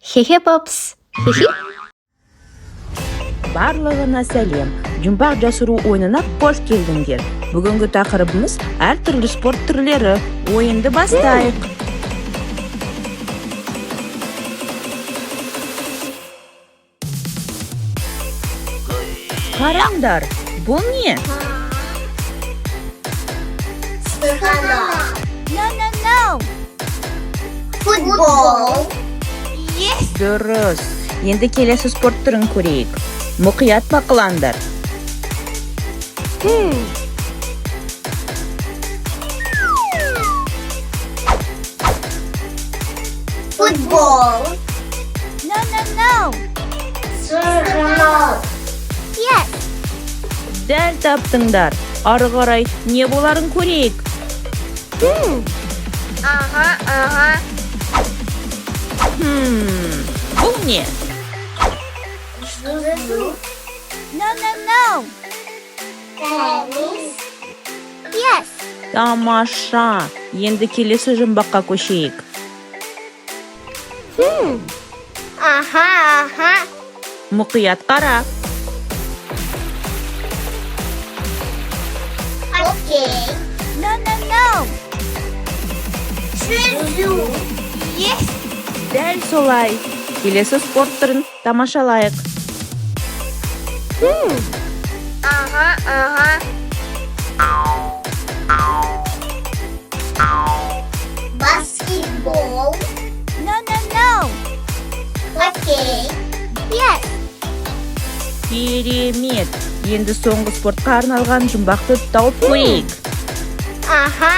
HeeHee Pops. HeeHee. Барлығына сәлем. Жұмбақ жасыру ойынына қош келдіңдер. Бүгінгі тақырыбымыз әртүрлі спорт түрлері. Ойынды бастайық. Қараңдар, бұл не? Сырғанау. No. Футбол. Дұрыс. Енді келесі спорт түрін көрейік. Мұқият бақылаңдар. Футбол. No. Сырғанау. Дәл таптыңдар. Ары қарай не боларын көрейік. Ага. Бұл не? Жүзу. No. Теннис. Тамаша. Енді келесі жұмбаққа көшейік. Ага. Мұқият қара. Хоккей. No. Жүзу. Дәл солай. Келесі спорт түрін тамашалайық. Ага. Баскетбол. No. Хоккей. Керемет. Енді соңғы спортқа арналған жұмбақты тауып көрейік. Ага.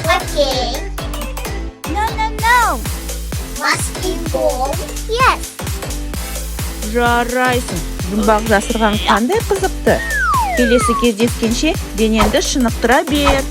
Хоккей. No. Баскетбол. Жарайсың. Жұмбақ жасырған қандай қызықты. Келесі кездескенше денеңді шынықтыра бер.